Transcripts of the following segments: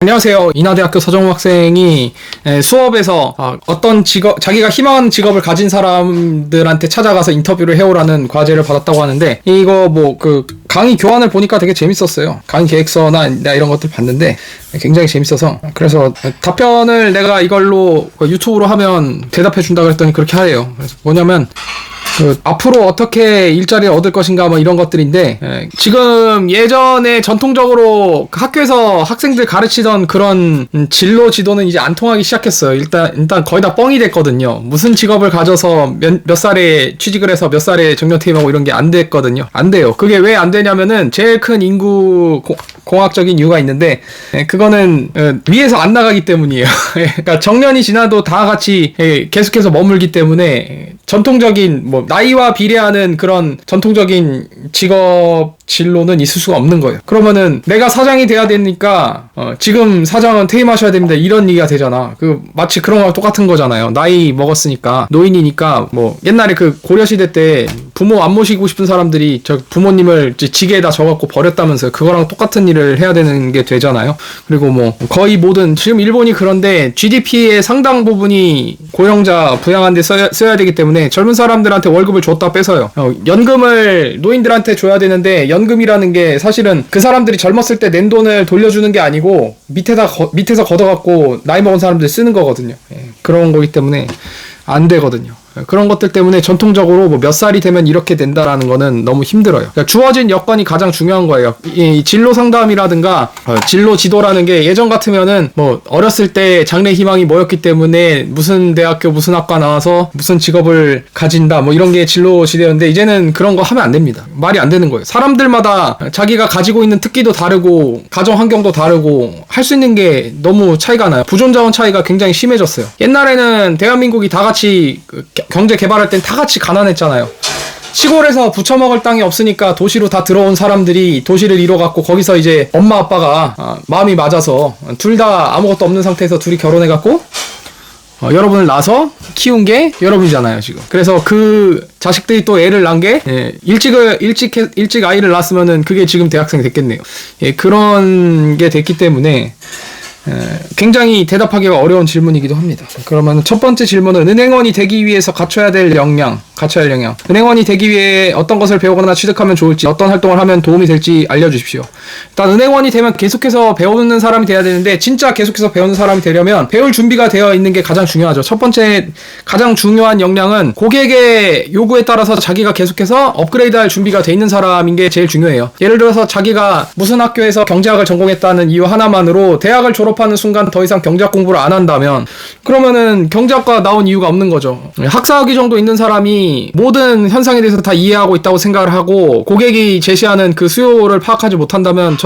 안녕하세요. 인하대학교 서정우 학생이 수업에서 어떤 직업, 자기가 희망하는 직업을 가진 사람들한테 찾아가서 인터뷰를 해오라는 과제를 받았다고 하는데, 이거 강의 교환을 보니까 되게 재밌었어요. 강의 계획서나 이런 것들 봤는데 굉장히 재밌어서, 그래서 답변을 내가 이걸로 유튜브로 하면 대답해 준다 그랬더니 그렇게 하래요. 그래서 뭐냐면, 앞으로 어떻게 일자리를 얻을 것인가 뭐 이런 것들인데, 지금 예전에 전통적으로 학교에서 학생들 가르치던 그런 진로 지도는 이제 안 통하기 시작했어요. 일단 거의 다 뻥이 됐거든요. 무슨 직업을 가져서 몇 살에 취직을 해서 몇 살에 정년 퇴임하고 이런 게 안 됐거든요. 안 돼요. 그게 왜 안 되냐면은 제일 큰 인구 공학적인 이유가 있는데, 그거는 위에서 안 나가기 때문이에요. 그러니까 정년이 지나도 다 같이 계속해서 머물기 때문에 전통적인 나이와 비례하는 그런 전통적인 직업 진로는 있을 수가 없는 거예요. 그러면은 내가 사장이 돼야 되니까 지금 사장은 퇴임하셔야 됩니다, 이런 얘기가 되잖아. 마치 그런 거랑 똑같은 거잖아요. 나이 먹었으니까, 노인이니까, 옛날에 고려시대 때 부모 안 모시고 싶은 사람들이 부모님을 지게에다 적어갖고 버렸다면서요. 그거랑 똑같은 일을 해야 되는 게 되잖아요. 그리고 거의 모든, 지금 일본이 그런데 GDP의 상당 부분이 고령자 부양하는 데 써야 되기 때문에 젊은 사람들한테 월급을 줬다 뺏어요. 연금을 노인들한테 줘야 되는데, 연금이라는 게 사실은 그 사람들이 젊었을 때 낸 돈을 돌려주는 게 아니고 밑에서 걷어갖고 나이 먹은 사람들 쓰는 거거든요. 그런 거기 때문에 안 되거든요. 그런 것들 때문에 전통적으로 몇 살이 되면 이렇게 된다라는 거는 너무 힘들어요. 그러니까 주어진 여건이 가장 중요한 거예요. 이 진로 상담이라든가 진로 지도라는 게 예전 같으면은 어렸을 때 장래 희망이 뭐였기 때문에 무슨 대학교 무슨 학과 나와서 무슨 직업을 가진다 이런 게 진로 지대였는데, 이제는 그런 거 하면 안 됩니다. 말이 안 되는 거예요. 사람들마다 자기가 가지고 있는 특기도 다르고 가정 환경도 다르고 할 수 있는 게 너무 차이가 나요. 부존 자원 차이가 굉장히 심해졌어요. 옛날에는 대한민국이 다 같이 경제 개발할 땐 다 같이 가난했잖아요. 시골에서 부쳐먹을 땅이 없으니까 도시로 다 들어온 사람들이 도시를 이뤄갖고, 거기서 이제 엄마 아빠가 마음이 맞아서 둘 다 아무것도 없는 상태에서 둘이 결혼해갖고 여러분을 낳아서 키운 게 여러분이잖아요, 지금. 그래서 그 자식들이 또 애를 낳은 게, 일찍 아이를 낳았으면은 그게 지금 대학생이 됐겠네요. 그런 게 됐기 때문에 굉장히 대답하기가 어려운 질문이기도 합니다. 그러면 첫 번째 질문은, 은행원이 되기 위해서 갖춰야 할 역량. 은행원이 되기 위해 어떤 것을 배우거나 취득하면 좋을지, 어떤 활동을 하면 도움이 될지 알려주십시오. 일단 은행원이 되면 계속해서 배우는 사람이 돼야 되는데, 진짜 계속해서 배우는 사람이 되려면 배울 준비가 되어 있는 게 가장 중요하죠. 첫 번째 가장 중요한 역량은 고객의 요구에 따라서 자기가 계속해서 업그레이드할 준비가 돼 있는 사람인 게 제일 중요해요. 예를 들어서 자기가 무슨 학교에서 경제학을 전공했다는 이유 하나만으로 대학을 졸업하는 순간 더 이상 경제학 공부를 안 한다면, 그러면은 경제학과 나온 이유가 없는 거죠. 학사학위 정도 있는 사람이 모든 현상에 대해서 다 이해하고 있다고 생각을 하고 고객이 제시하는 그 수요를 파악하지 못한다면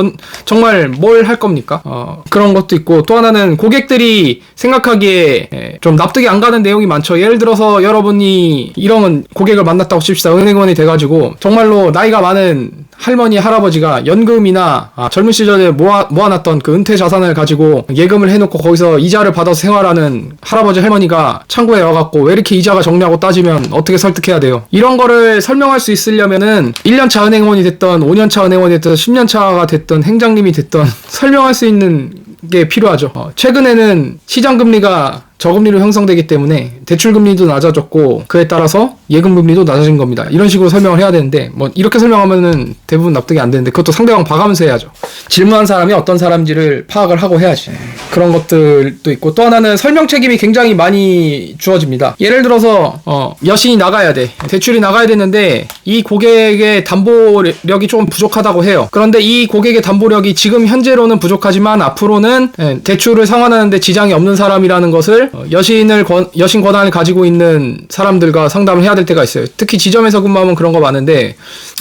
정말 뭘 할 겁니까? 그런 것도 있고, 또 하나는 고객들이 생각하기에 좀 납득이 안 가는 내용이 많죠. 예를 들어서 여러분이 이런 고객을 만났다고 칩시다. 은행원이 돼가지고 정말로 나이가 많은 할머니, 할아버지가 연금이나 젊은 시절에 모아놨던 그 은퇴 자산을 가지고 예금을 해놓고 거기서 이자를 받아서 생활하는 할아버지, 할머니가 창구에 와갖고 왜 이렇게 이자가 적냐고 따지면 어떻게 설득해야 돼요? 이런 거를 설명할 수 있으려면은 1년차 은행원이 됐던 5년차 은행원이 됐던 10년차가 됐던 행장님이 됐던 설명할 수 있는 게 필요하죠. 최근에는 시장금리가 저금리로 형성되기 때문에 대출금리도 낮아졌고, 그에 따라서 예금금리도 낮아진 겁니다. 이런 식으로 설명을 해야 되는데, 이렇게 설명하면은 대부분 납득이 안 되는데, 그것도 상대방 봐가면서 해야죠. 질문한 사람이 어떤 사람인지를 파악을 하고 해야지. 그런 것들도 있고, 또 하나는 설명 책임이 굉장히 많이 주어집니다. 예를 들어서 여신이 나가야 돼. 대출이 나가야 되는데 이 고객의 담보력이 조금 부족하다고 해요. 그런데 이 고객의 담보력이 지금 현재로는 부족하지만 앞으로는 대출을 상환하는데 지장이 없는 사람이라는 것을 여신 권한을 가지고 있는 사람들과 상담을 해야 될 때가 있어요. 특히 지점에서 근무하면 그런 거 많은데,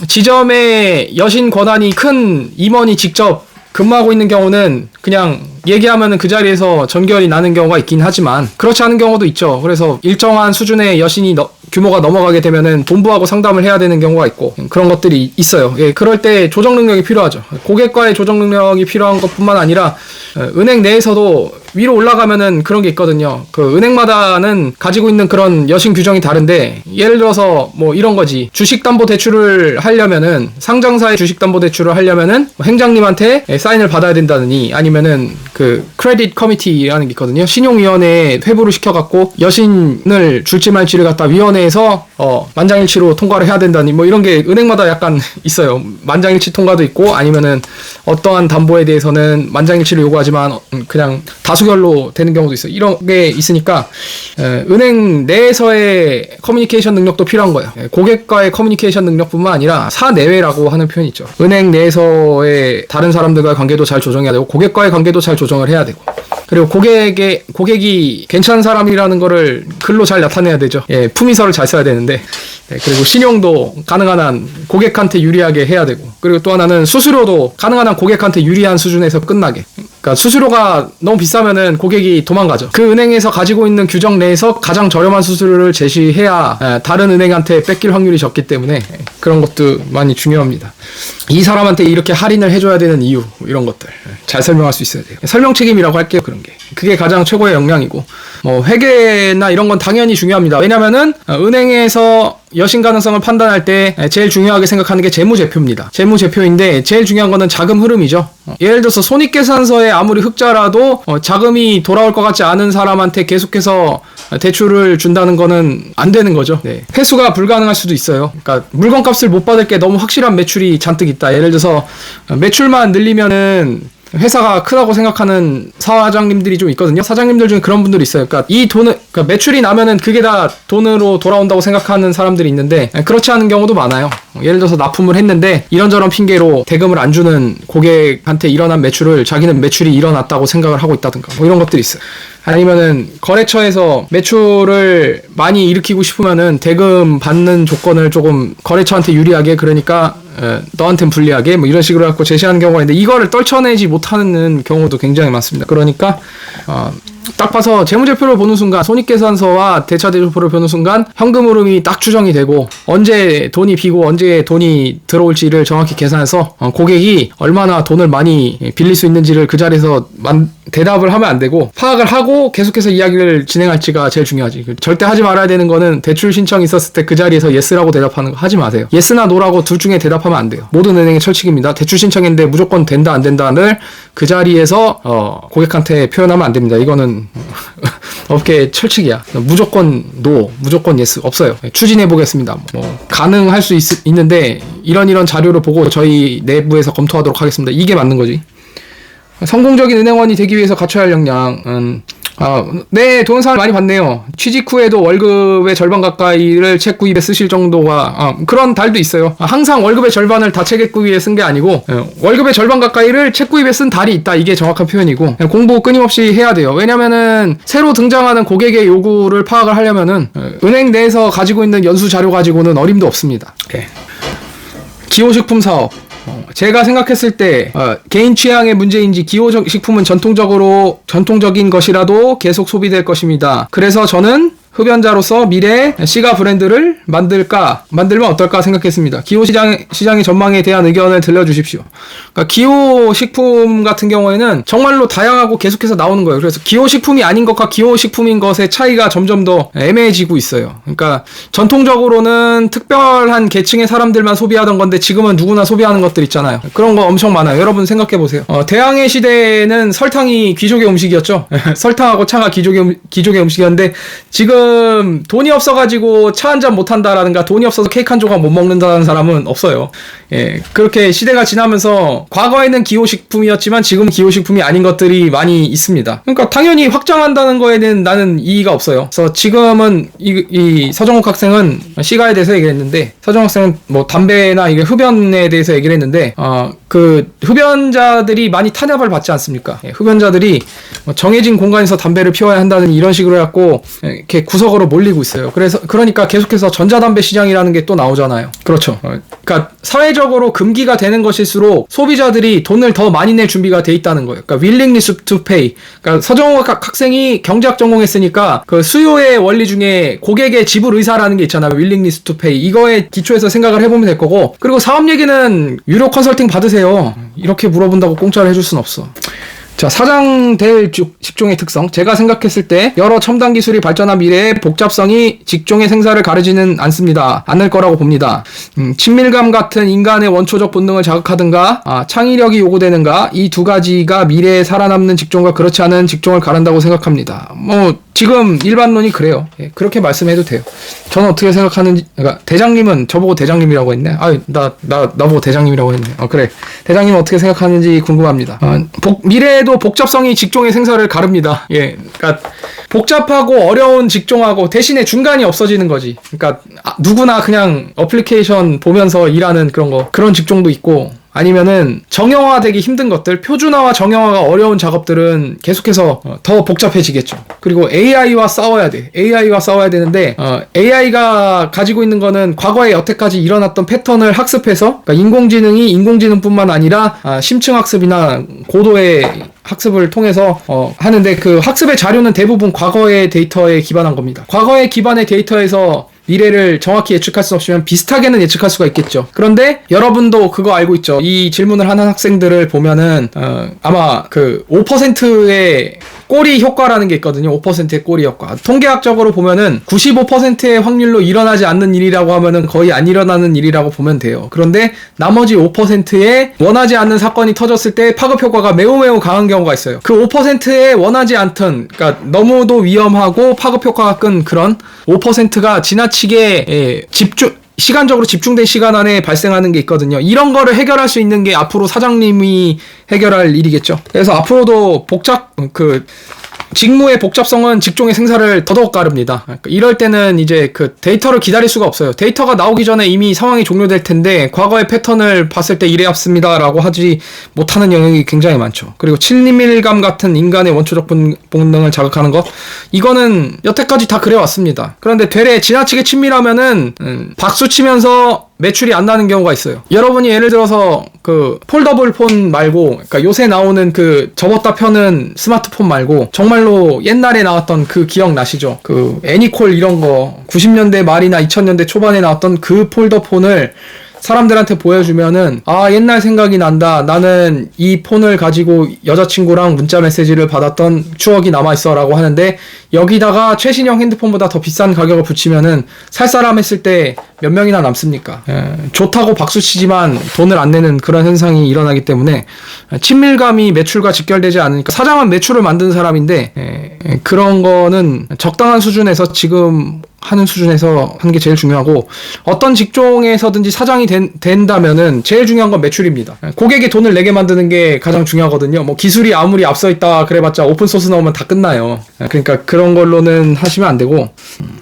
지점에 여신 권한이 큰 임원이 직접 근무하고 있는 경우는 그냥 얘기하면은 그 자리에서 전결이 나는 경우가 있긴 하지만, 그렇지 않은 경우도 있죠. 그래서 일정한 수준의 여신이 규모가 넘어가게 되면은 본부하고 상담을 해야 되는 경우가 있고, 그런 것들이 있어요. 그럴 때 조정 능력이 필요하죠. 고객과의 조정 능력이 필요한 것뿐만 아니라 은행 내에서도 위로 올라가면은 그런 게 있거든요. 그 은행마다는 가지고 있는 그런 여신 규정이 다른데, 예를 들어서 뭐 이런 거지. 주식담보대출을 하려면은, 상장사의 주식담보대출을 하려면은 행장님한테 사인을 받아야 된다느니, 아니면은 그 크레딧 커미티라는 게 있거든요. 신용위원회에 회부를 시켜갖고 여신을 줄지 말지를 갖다 위원회에서 만장일치로 통과를 해야 된다니, 뭐 이런 게 은행마다 약간 있어요. 만장일치 통과도 있고, 아니면은 어떠한 담보에 대해서는 만장일치를 요구하지만 그냥 다수결로 되는 경우도 있어요. 이런 게 있으니까 은행 내에서의 커뮤니케이션 능력도 필요한 거예요. 고객과의 커뮤니케이션 능력뿐만 아니라 사내외라고 하는 표현이 있죠. 은행 내에서의 다른 사람들과의 관계도 잘 조정해야 되고, 고객과의 관계도 잘 조정을 해야 되고, 그리고 고객이 괜찮은 사람이라는 거를 글로 잘 나타내야 되죠. 예, 품위서를 잘 써야 되는데, 그리고 신용도 가능한 한 고객한테 유리하게 해야 되고, 그리고 또 하나는 수수료도 가능한 한 고객한테 유리한 수준에서 끝나게. 그러니까 수수료가 너무 비싸면은 고객이 도망가죠. 그 은행에서 가지고 있는 규정 내에서 가장 저렴한 수수료를 제시해야 다른 은행한테 뺏길 확률이 적기 때문에 그런 것도 많이 중요합니다. 이 사람한테 이렇게 할인을 해줘야 되는 이유, 이런 것들 잘 설명할 수 있어야 돼요. 설명 책임이라고 할게요. 그런 게 그게 가장 최고의 역량이고, 뭐 회계나 이런 건 당연히 중요합니다. 왜냐면은 은행에서 여신 가능성을 판단할 때 제일 중요하게 생각하는 게 재무제표입니다. 재무제표인데 제일 중요한 거는 자금 흐름이죠. 예를 들어서 손익계산서에 아무리 흑자라도 자금이 돌아올 것 같지 않은 사람한테 계속해서 대출을 준다는 거는 안 되는 거죠. 네. 회수가 불가능할 수도 있어요. 그러니까 물건값을 못 받을 게 너무 확실한 매출이 잔뜩 있다. 예를 들어서 매출만 늘리면은 회사가 크다고 생각하는 사장님들이 좀 있거든요. 사장님들 중에 그런 분들이 있어요. 그러니까 이 돈을, 그러니까 매출이 나면은 그게 다 돈으로 돌아온다고 생각하는 사람들이 있는데, 그렇지 않은 경우도 많아요. 예를 들어서 납품을 했는데 이런저런 핑계로 대금을 안 주는 고객한테 일어난 매출을 자기는 매출이 일어났다고 생각을 하고 있다든가, 뭐 이런 것들이 있어요. 아니면은 거래처에서 매출을 많이 일으키고 싶으면은 대금 받는 조건을 조금 거래처한테 유리하게, 그러니까 너한텐 불리하게, 뭐 이런 식으로 갖고 제시하는 경우가 있는데, 이거를 떨쳐내지 못하는 경우도 굉장히 많습니다. 그러니까 딱 봐서 재무제표를 보는 순간, 손익계산서와 대차대조표를 보는 순간 현금 흐름이 딱 추정이 되고, 언제 돈이 비고 언제 돈이 들어올지를 정확히 계산해서 고객이 얼마나 돈을 많이 빌릴 수 있는지를 그 자리에서 대답을 하면 안 되고, 파악을 하고 계속해서 이야기를 진행할지가 제일 중요하지. 절대 하지 말아야 되는 거는 대출 신청이 있었을 때 그 자리에서 yes라고 대답하는 거 하지 마세요. yes나 no라고 둘 중에 대답하면 안 돼요. 모든 은행의 철칙입니다. 대출 신청했는데 무조건 된다 안 된다를 그 자리에서 고객한테 표현하면 안 됩니다. 이거는 업계 철칙이야. 무조건 no, 무조건 yes 없어요. 추진해 보겠습니다. 뭐 가능할 수 있는데 이런 자료를 보고 저희 내부에서 검토하도록 하겠습니다. 이게 맞는 거지. 성공적인 은행원이 되기 위해서 갖춰야 할 역량은, 네, 좋은 사람 많이 봤네요. 취직 후에도 월급의 절반 가까이를 책 구입에 쓰실 정도가, 그런 달도 있어요. 항상 월급의 절반을 다 책에 구입에 쓴 게 아니고, 월급의 절반 가까이를 책 구입에 쓴 달이 있다. 이게 정확한 표현이고, 공부 끊임없이 해야 돼요. 왜냐면은, 새로 등장하는 고객의 요구를 파악을 하려면은, 은행 내에서 가지고 있는 연수 자료 가지고는 어림도 없습니다. 네. 기호식품 사업. 제가 생각했을 때 개인 취향의 문제인지 기호식품은 전통적인 것이라도 계속 소비될 것입니다. 그래서 저는 흡연자로서 미래에 시가 브랜드를 만들면 어떨까 생각했습니다. 기호시장의 전망에 대한 의견을 들려주십시오. 그러니까 기호식품 같은 경우에는 정말로 다양하고 계속해서 나오는 거예요. 그래서 기호식품이 아닌 것과 기호식품인 것의 차이가 점점 더 애매해지고 있어요. 그러니까 전통적으로는 특별한 계층의 사람들만 소비하던 건데 지금은 누구나 소비하는 것들 있잖아요. 그런 거 엄청 많아요. 여러분 생각해보세요. 대항해 시대에는 설탕이 귀족의 음식이었죠. 설탕하고 차가 귀족의 음식이었는데, 지금 돈이 없어가지고 차 한 잔 못한다라든가 돈이 없어서 케이크 한 조각 못 먹는다는 사람은 없어요. 예, 그렇게 시대가 지나면서 과거에는 기호식품이었지만 지금 기호식품이 아닌 것들이 많이 있습니다. 그러니까 당연히 확장한다는 거에는 나는 이의가 없어요. 그래서 지금은 이 서정욱 학생은 시가에 대해서 얘기를 했는데, 서정욱 학생은 뭐 담배나 이게 흡연에 대해서 얘기를 했는데, 그 흡연자들이 많이 탄압을 받지 않습니까? 예, 흡연자들이 정해진 공간에서 담배를 피워야 한다는 이런 식으로 해갖고 이렇게 구석으로 몰리고 있어요. 그러니까 계속해서 전자담배 시장이라는 게 또 나오잖아요. 그렇죠. 그러니까 사회적으로 금기가 되는 것일수록 소비자들이 돈을 더 많이 낼 준비가 돼 있다는 거예요. 그러니까 willingness to pay. 그러니까 서정욱 학생이 경제학 전공했으니까 그 수요의 원리 중에 고객의 지불 의사라는 게 있잖아요. willingness to pay. 이거에 기초해서 생각을 해보면 될 거고, 그리고 사업 얘기는 유료 컨설팅 받으세요. 이렇게 물어본다고 공짜로 해줄 순 없어. 자, 사장될 직종의 특성. 제가 생각했을 때 여러 첨단 기술이 발전한 미래의 복잡성이 직종의 생사를 가르지는 않을 거라고 봅니다. 친밀감 같은 인간의 원초적 본능을 자극하든가 창의력이 요구되는가, 이 두 가지가 미래에 살아남는 직종과 그렇지 않은 직종을 가른다고 생각합니다. 뭐 지금 일반론이 그래요. 예, 그렇게 말씀해도 돼요. 저는 어떻게 생각하는지. 그러니까 대장님은 저보고 대장님이라고 했네. 나보고 대장님이라고 했네. 그래. 대장님은 어떻게 생각하는지 궁금합니다. 미래에도 복잡성이 직종의 생사를 가릅니다. 예, 그러니까 복잡하고 어려운 직종하고 대신에 중간이 없어지는 거지. 그러니까 누구나 그냥 어플리케이션 보면서 일하는 그런 직종도 있고, 아니면은 정형화되기 힘든 것들, 표준화와 정형화가 어려운 작업들은 계속해서 더 복잡해지겠죠. 그리고 AI와 싸워야 돼. AI와 싸워야 되는데 AI가 가지고 있는 거는 과거에 여태까지 일어났던 패턴을 학습해서, 그러니까 인공지능이 인공지능뿐만 아니라 심층학습이나 고도의 학습을 통해서 하는데, 그 학습의 자료는 대부분 과거의 데이터에 기반한 겁니다. 과거의 기반의 데이터에서 미래를 정확히 예측할 수 없으면 비슷하게는 예측할 수가 있겠죠. 그런데 여러분도 그거 알고 있죠. 이 질문을 하는 학생들을 보면은 아마 그 5%의 꼬리 효과라는 게 있거든요. 5%의 꼬리 효과. 통계학적으로 보면은 95%의 확률로 일어나지 않는 일이라고 하면은 거의 안 일어나는 일이라고 보면 돼요. 그런데 나머지 5%의 원하지 않는 사건이 터졌을 때 파급 효과가 매우 강한 경우가 있어요. 그 5%의 원하지 않던, 그러니까 너무도 위험하고 파급 효과가 큰 그런 5%가 지나치게 시간적으로 집중된 시간 안에 발생하는 게 있거든요. 이런 거를 해결할 수 있는 게 앞으로 사장님이 해결할 일이겠죠. 그래서 앞으로도 직무의 복잡성은 직종의 생사를 더더욱 가릅니다. 이럴 때는 이제 그 데이터를 기다릴 수가 없어요. 데이터가 나오기 전에 이미 상황이 종료될 텐데 과거의 패턴을 봤을 때 이래왔습니다라고 하지 못하는 영역이 굉장히 많죠. 그리고 친밀감 같은 인간의 원초적 본능을 자극하는 것, 이거는 여태까지 다 그래왔습니다. 그런데 되레 지나치게 친밀하면은 박수 치면서 매출이 안 나는 경우가 있어요. 여러분이 예를 들어서 그 폴더블 폰 말고, 그러니까 요새 나오는 그 접었다 펴는 스마트폰 말고 정말로 옛날에 나왔던 그 기억나시죠? 그 애니콜 이런 거 90년대 말이나 2000년대 초반에 나왔던 그 폴더폰을 사람들한테 보여주면은 옛날 생각이 난다. 나는 이 폰을 가지고 여자친구랑 문자 메시지를 받았던 추억이 남아있어 라고 하는데, 여기다가 최신형 핸드폰보다 더 비싼 가격을 붙이면은 살 사람 했을 때 몇 명이나 남습니까? 좋다고 박수치지만 돈을 안 내는 그런 현상이 일어나기 때문에 친밀감이 매출과 직결되지 않으니까, 사장은 매출을 만드는 사람인데 그런 거는 적당한 수준에서, 지금 하는 수준에서 하는 게 제일 중요하고, 어떤 직종에서든지 사장이 된다면은 제일 중요한 건 매출입니다. 고객이 돈을 내게 만드는 게 가장 중요하거든요. 뭐 기술이 아무리 앞서 있다 그래봤자 오픈소스 나오면 다 끝나요. 그러니까 그런 걸로는 하시면 안 되고,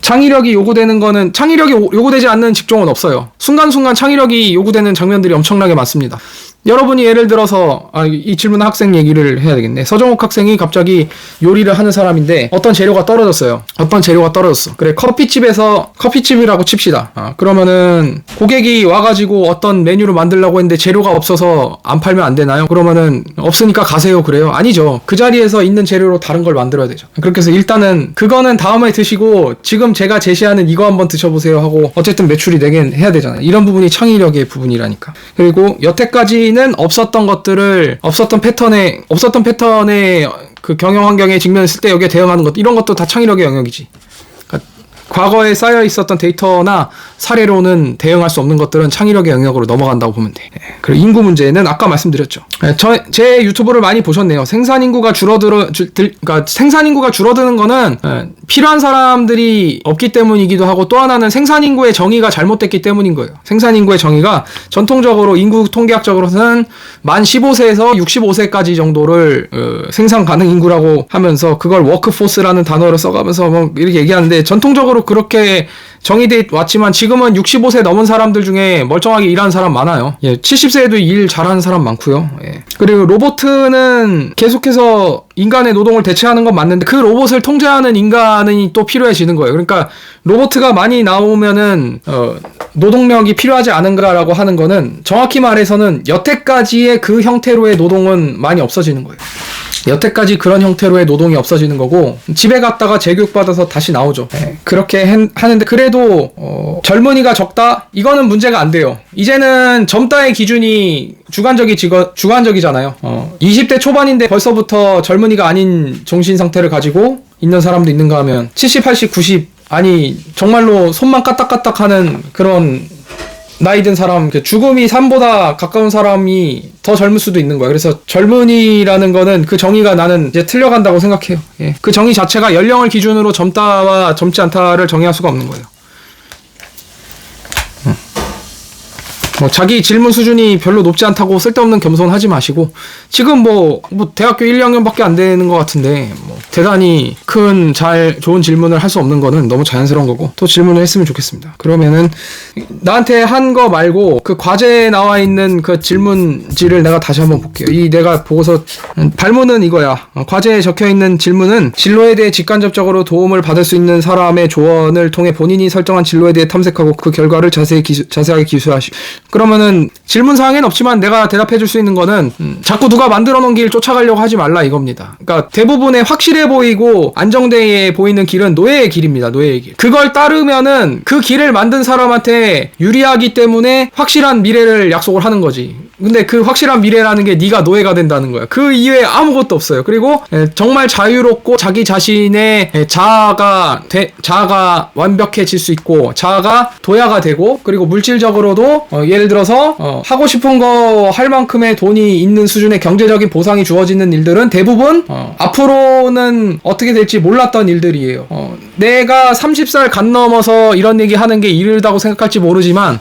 창의력이 요구되지 않는 직종은 없어요. 순간순간 창의력이 요구되는 장면들이 엄청나게 많습니다. 여러분이 예를 들어서 이 질문 학생 얘기를 해야 되겠네. 서정욱 학생이 갑자기 요리를 하는 사람인데 어떤 재료가 떨어졌어요. 그래, 커피집이라고 칩시다. 그러면은 고객이 와가지고 어떤 메뉴를 만들려고 했는데 재료가 없어서 안 팔면 안 되나요? 그러면은 없으니까 가세요 그래요? 아니죠. 그 자리에서 있는 재료로 다른 걸 만들어야 되죠. 그렇게 해서 일단은 그거는 다음에 드시고 지금 제가 제시하는 이거 한번 드셔보세요 하고 어쨌든 매출이 내긴 해야 되잖아요. 이런 부분이 창의력의 부분이라니까. 그리고 여태까지는 없었던 패턴에 그 경영 환경에 직면했을 때 여기에 대응하는 것, 이런 것도 다 창의력의 영역이지. 그러니까 과거에 쌓여 있었던 데이터나 사례로는 대응할 수 없는 것들은 창의력의 영역으로 넘어간다고 보면 돼. 그리고 인구 문제는 아까 말씀드렸죠. 제 유튜브를 많이 보셨네요. 생산 인구가 줄어드는 거는 필요한 사람들이 없기 때문이기도 하고, 또 하나는 생산 인구의 정의가 잘못됐기 때문인 거예요. 생산 인구의 정의가 전통적으로 인구 통계학적으로는 만 15세에서 65세까지 정도를 생산 가능 인구라고 하면서 그걸 워크포스라는 단어를 써가면서 뭐 이렇게 얘기하는데, 전통적으로 그렇게 정의돼 왔지만 지금은 65세 넘은 사람들 중에 멀쩡하게 일하는 사람 많아요. 70세에도 일 잘하는 사람 많고요. 그리고 로봇은 계속해서 인간의 노동을 대체하는 건 맞는데, 그 로봇을 통제하는 인간이 또 필요해지는 거예요. 그러니까 로봇가 많이 나오면은 노동력이 필요하지 않은가라고 하는 거는, 정확히 말해서는 여태까지의 그 형태로의 노동은 많이 없어지는 거예요. 여태까지 그런 형태로의 노동이 없어지는 거고 집에 갔다가 재교육받아서 다시 나오죠. 그렇게 하는데 그래도 젊은이가 적다? 이거는 문제가 안 돼요. 이제는 젊다의 기준이 주관적이잖아요. 20대 초반인데 벌써부터 젊은이가 아닌 정신 상태를 가지고 있는 사람도 있는가 하면 70, 80, 90 아니 정말로 손만 까딱까딱하는 그런 나이 든 사람, 죽음이 삶보다 가까운 사람이 더 젊을 수도 있는 거야. 그래서 젊은이라는 거는 그 정의가 나는 이제 틀려간다고 생각해요. 예. 그 정의 자체가 연령을 기준으로 젊다와 젊지 않다를 정의할 수가 없는 거예요. 뭐 자기 질문 수준이 별로 높지 않다고 쓸데없는 겸손하지 마시고 지금 뭐 대학교 1, 2학년밖에 안 되는 것 같은데 뭐 대단히 큰 좋은 질문을 할 수 없는 거는 너무 자연스러운 거고 또 질문을 했으면 좋겠습니다. 그러면은 나한테 한 거 말고 그 과제에 나와 있는 그 질문지를 내가 다시 한번 볼게요. 내가 보고서 발문은 이거야. 과제에 적혀있는 질문은 진로에 대해 직간접적으로 도움을 받을 수 있는 사람의 조언을 통해 본인이 설정한 진로에 대해 탐색하고 그 결과를 자세하게 기술하시. 그러면은 질문사항엔 없지만 내가 대답해 줄 수 있는 거는 자꾸 누가 만들어 놓은 길 쫓아가려고 하지 말라 이겁니다. 그러니까 대부분의 확실해 보이고 안정되게 보이는 길은 노예의 길입니다. 노예의 길. 그걸 따르면은 그 길을 만든 사람한테 유리하기 때문에 확실한 미래를 약속을 하는 거지. 근데 그 확실한 미래라는 게 네가 노예가 된다는 거야. 그 이외에 아무것도 없어요. 그리고 정말 자유롭고 자기 자신의 자아가 완벽해질 수 있고 자아가 도야가 되고 그리고 물질적으로도 예를 들어서 하고 싶은 거 할 만큼의 돈이 있는 수준의 경제적인 보상이 주어지는 일들은 대부분 앞으로는 어떻게 될지 몰랐던 일들이에요. 내가 30살 간 넘어서 이런 얘기 하는 게 이르다고 생각할지 모르지만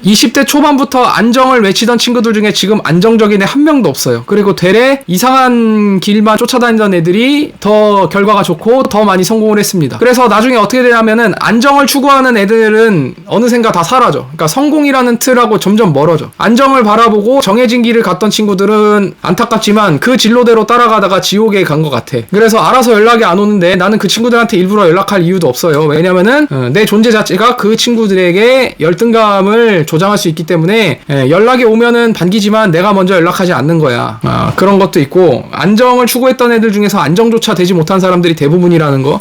20대 초반부터 안정을 외치던 친구들 중에 지금 안정적인 애 한 명도 없어요. 그리고 되레 이상한 길만 쫓아다니던 애들이 더 결과가 좋고 더 많이 성공을 했습니다. 그래서 나중에 어떻게 되냐면은 안정을 추구하는 애들은 어느샌가 다 사라져. 그러니까 성공이라는 틀하고 점점 멀어져. 안정을 바라보고 정해진 길을 갔던 친구들은 안타깝지만 그 진로대로 따라가다가 지옥에 간 것 같아. 그래서 알아서 연락이 안 오는데 나는 그 친구들한테 일부러 연락할 이유도 없어요. 왜냐면은 내 존재 자체가 그 친구들에게 열등감을 조장할 수 있기 때문에 연락이 오면은 반기지만 내가 먼저 연락하지 않는 거야. 그런 것도 있고 안정을 추구했던 애들 중에서 안정조차 되지 못한 사람들이 대부분이라는 거.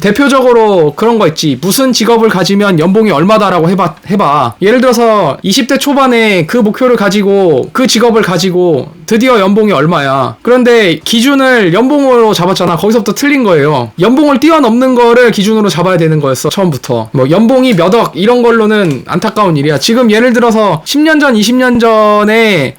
대표적으로 그런 거 있지. 무슨 직업을 가지면 연봉이 얼마다라고 해봐. 예를 들어서 20대 초반에 그 목표를 가지고 그 직업을 가지고 드디어 연봉이 얼마야. 그런데 기준을 연봉으로 잡았잖아. 거기서부터 틀린 거예요. 연봉을 뛰어넘는 거를 기준으로 잡아야 되는 거였어. 처음부터. 뭐 연봉이 몇 억 이런 걸로는 안타까운 일이야. 지금 예를 들어서 10년 전, 20년 전에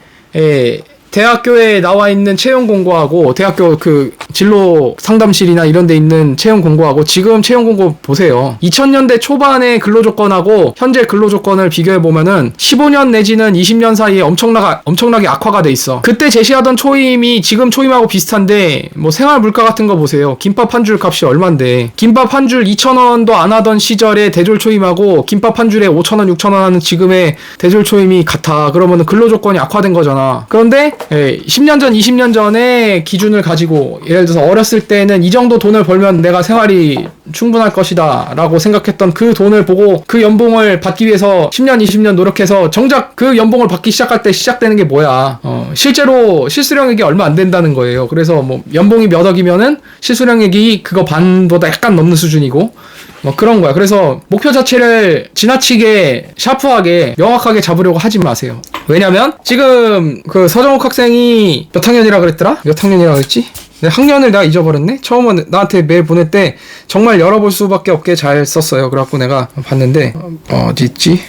대학교에 나와 있는 채용 공고하고 대학교 그 진로 상담실이나 이런 데 있는 채용 공고하고 지금 채용 공고 보세요. 2000년대 초반의 근로 조건하고 현재 근로 조건을 비교해 보면은 15년 내지는 20년 사이에 엄청나게 악화가 돼 있어. 그때 제시하던 초임이 지금 초임하고 비슷한데 뭐 생활 물가 같은 거 보세요. 김밥 한 줄 값이 얼만데 김밥 한 줄 2,000원도 안 하던 시절에 대졸 초임하고 김밥 한 줄에 5,000원, 6,000원 하는 지금의 대졸 초임이 같아. 그러면은 근로 조건이 악화된 거잖아. 그런데 10년 전, 20년 전에 기준을 가지고 예를 들어서 어렸을 때는 이 정도 돈을 벌면 내가 생활이 충분할 것이다 라고 생각했던 그 돈을 보고 그 연봉을 받기 위해서 10년, 20년 노력해서 정작 그 연봉을 받기 시작할 때 시작되는 게 뭐야. 실제로 실수령액이 얼마 안 된다는 거예요. 그래서 뭐 연봉이 몇 억이면은 실수령액이 그거 반보다 약간 넘는 수준이고 뭐 그런 거야. 그래서 목표 자체를 지나치게 샤프하게 명확하게 잡으려고 하지 마세요. 왜냐면 지금 그 서정욱 학생이 몇 학년이라 그랬더라? 몇 학년이라 그랬지? 학년을 내가 잊어버렸네? 처음은 나한테 메일 보낼 때 정말 열어볼 수밖에 없게 잘 썼어요. 그래갖고 내가 봤는데 어디 있지?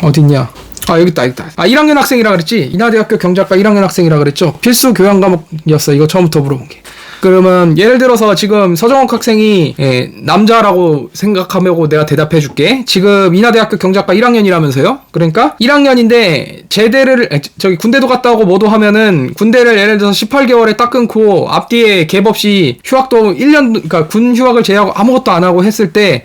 어딨냐? 여기 있다. 1학년 학생이라 그랬지? 인하대학교 경작과 1학년 학생이라 그랬죠? 필수 교양 과목이었어. 이거 처음부터 물어본 게. 그러면 예를 들어서 지금 서정욱 학생이 남자라고 생각하고 내가 대답해 줄게. 지금 인하대학교 경작과 1학년이라면서요? 그러니까 1학년인데 군대도 갔다 오고 뭐도 하면은 군대를 예를 들어서 18개월에 딱 끊고 앞뒤에 갭 없이 휴학도 1년 그러니까 군 휴학을 제외하고 아무것도 안 하고 했을 때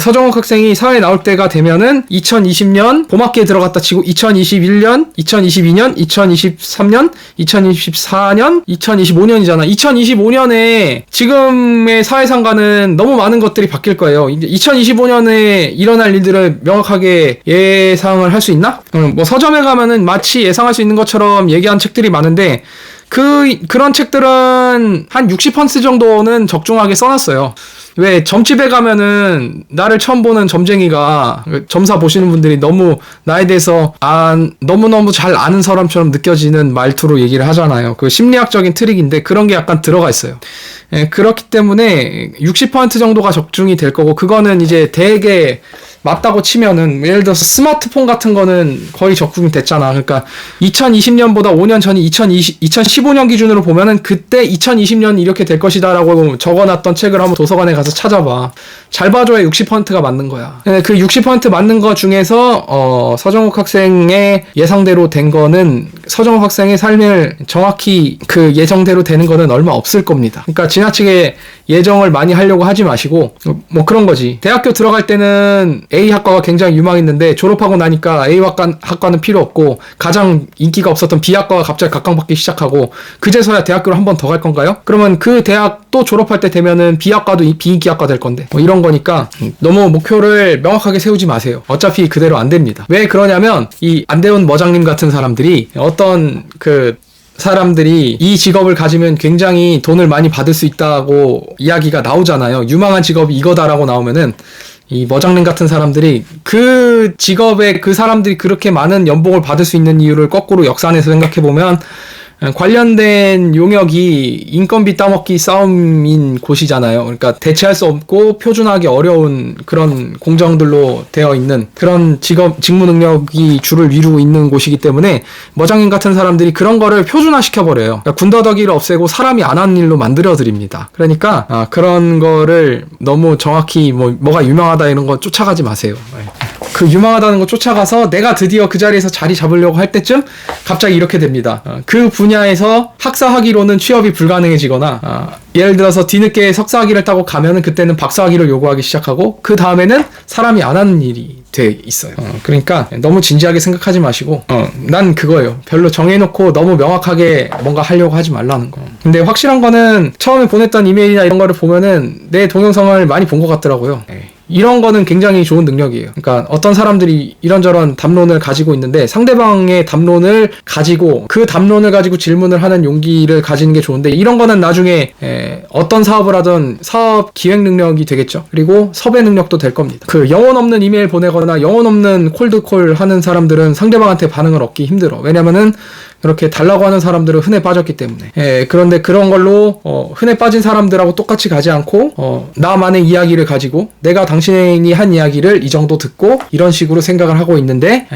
서정욱 학생이 사회에 나올 때가 되면은 2020년 봄학기에 들어갔다 치고 2021년, 2022년, 2023년, 2024년, 2025년이잖아. 2025년에 지금의 사회상과는 너무 많은 것들이 바뀔 거예요. 이제 2025년에 일어날 일들을 명확하게 예상을 할 수 있나? 뭐 서점에 가면은 마치 예상할 수 있는 것처럼 얘기한 책들이 많은데 그런 책들은 한 60% 정도는 적중하게 써놨어요. 왜 점집에 가면은 나를 처음 보는 점쟁이가 점사 보시는 분들이 너무 나에 대해서 너무너무 잘 아는 사람처럼 느껴지는 말투로 얘기를 하잖아요. 그 심리학적인 트릭인데 그런 게 약간 들어가 있어요. 예, 그렇기 때문에 60% 정도가 적중이 될 거고 그거는 이제 되게 맞다고 치면은 예를 들어서 스마트폰 같은 거는 거의 적중이 됐잖아. 그러니까 2020년보다 5년 전이 2015년 기준으로 보면은 그때 2020년 이렇게 될 것이다라고 적어놨던 책을 한번 도서관에 가서 찾아봐. 잘 봐줘야 60%가 맞는 거야. 그 60% 맞는 거 중에서 서정욱 학생의 예상대로 된 거는 서정욱 학생의 삶을 정확히 그 예정대로 되는 거는 얼마 없을 겁니다. 그러니까 지나치게 예정을 많이 하려고 하지 마시고 뭐 그런 거지. 대학교 들어갈 때는 A 학과가 굉장히 유망했는데 졸업하고 나니까 A 학과는 필요 없고 가장 인기가 없었던 B 학과가 갑자기 각광받기 시작하고 그제서야 대학교를 한 번 더 갈 건가요? 그러면 그 대학 또 졸업할 때 되면은 B 학과도 비인기 학과 될 건데 뭐 이런 거니까 너무 목표를 명확하게 세우지 마세요. 어차피 그대로 안 됩니다. 왜 그러냐면 이 안대훈 머장님 같은 사람들이 어떤 사람들이 이 직업을 가지면 굉장히 돈을 많이 받을 수 있다고 이야기가 나오잖아요. 유망한 직업이 이거다라고 나오면은 이 머장님 같은 사람들이 그 직업에 그 사람들이 그렇게 많은 연봉을 받을 수 있는 이유를 거꾸로 역산해서 생각해보면 관련된 용역이 인건비 따먹기 싸움인 곳이잖아요. 그러니까 대체할 수 없고 표준화하기 어려운 그런 공정들로 되어 있는 그런 직무 능력이 주를 이루고 있는 곳이기 때문에 머장님 같은 사람들이 그런 거를 표준화시켜버려요. 그러니까 군더더기를 없애고 사람이 안 하는 일로 만들어드립니다. 그러니까 그런 거를 너무 정확히 뭐가 유명하다 이런 거 쫓아가지 마세요. 그 유망하다는 거 쫓아가서 내가 드디어 그 자리에서 자리 잡으려고 할 때쯤 갑자기 이렇게 됩니다. 그 분야에서 학사학위로는 취업이 불가능해지거나 예를 들어서 뒤늦게 석사학위를 따고 가면은 그때는 박사학위를 요구하기 시작하고 그 다음에는 사람이 안 하는 일이 돼 있어요. 그러니까 너무 진지하게 생각하지 마시고 난 그거예요. 별로 정해놓고 너무 명확하게 뭔가 하려고 하지 말라는 거. 근데 확실한 거는 처음에 보냈던 이메일이나 이런 거를 보면은 내 동영상을 많이 본 것 같더라고요. 이런 거는 굉장히 좋은 능력이에요. 그러니까 어떤 사람들이 이런저런 담론을 가지고 있는데 상대방의 담론을 가지고 그 담론을 가지고 질문을 하는 용기를 가지는 게 좋은데 이런 거는 나중에 어떤 사업을 하든 사업 기획 능력이 되겠죠. 그리고 섭외 능력도 될 겁니다. 그 영혼 없는 이메일 보내거나 영혼 없는 콜드콜 하는 사람들은 상대방한테 반응을 얻기 힘들어. 왜냐면은 그렇게 달라고 하는 사람들은 흔해 빠졌기 때문에. 그런데 그런 걸로 흔해 빠진 사람들하고 똑같이 가지 않고 나만의 이야기를 가지고 내가 당신이 한 이야기를 이 정도 듣고 이런 식으로 생각을 하고 있는데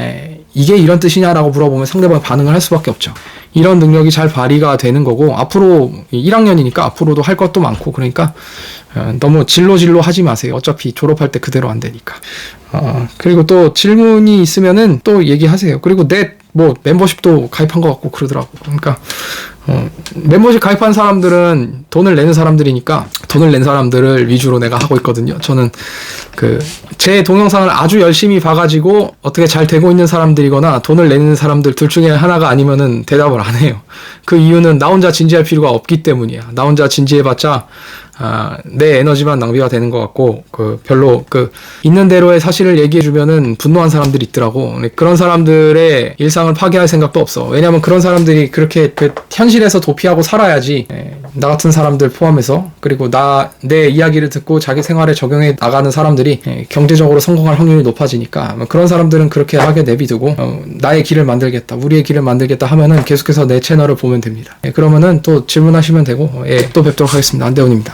이게 이런 뜻이냐라고 물어보면 상대방이 반응을 할 수밖에 없죠. 이런 능력이 잘 발휘가 되는 거고 앞으로 1학년이니까 앞으로도 할 것도 많고 그러니까 너무 진로 하지 마세요. 어차피 졸업할 때 그대로 안 되니까. 그리고 또 질문이 있으면은 또 얘기하세요. 그리고 멤버십도 가입한 것 같고 그러더라고. 그러니까 멤버십 가입한 사람들은 돈을 내는 사람들이니까 돈을 낸 사람들을 위주로 내가 하고 있거든요. 저는 제 동영상을 아주 열심히 봐가지고 어떻게 잘 되고 있는 사람들이거나 돈을 내는 사람들 둘 중에 하나가 아니면은 대답을 안 해요. 그 이유는 나 혼자 진지할 필요가 없기 때문이야. 나 혼자 진지해봤자 내 에너지만 낭비가 되는 것 같고 별로 있는 대로의 사실을 얘기해주면은 분노한 사람들이 있더라고. 그런 사람들의 일상을 파괴할 생각도 없어. 왜냐면 그런 사람들이 그렇게 현실에서 도피하고 살아야지 나 같은 사람들 포함해서 그리고 내 이야기를 듣고 자기 생활에 적용해 나가는 사람들이 경제적으로 성공할 확률이 높아지니까 그런 사람들은 그렇게 하게 내비두고 나의 길을 만들겠다, 우리의 길을 만들겠다 하면은 계속해서 내 채널을 보면 됩니다. 그러면은 또 질문하시면 되고 또 뵙도록 하겠습니다. 안대훈입니다.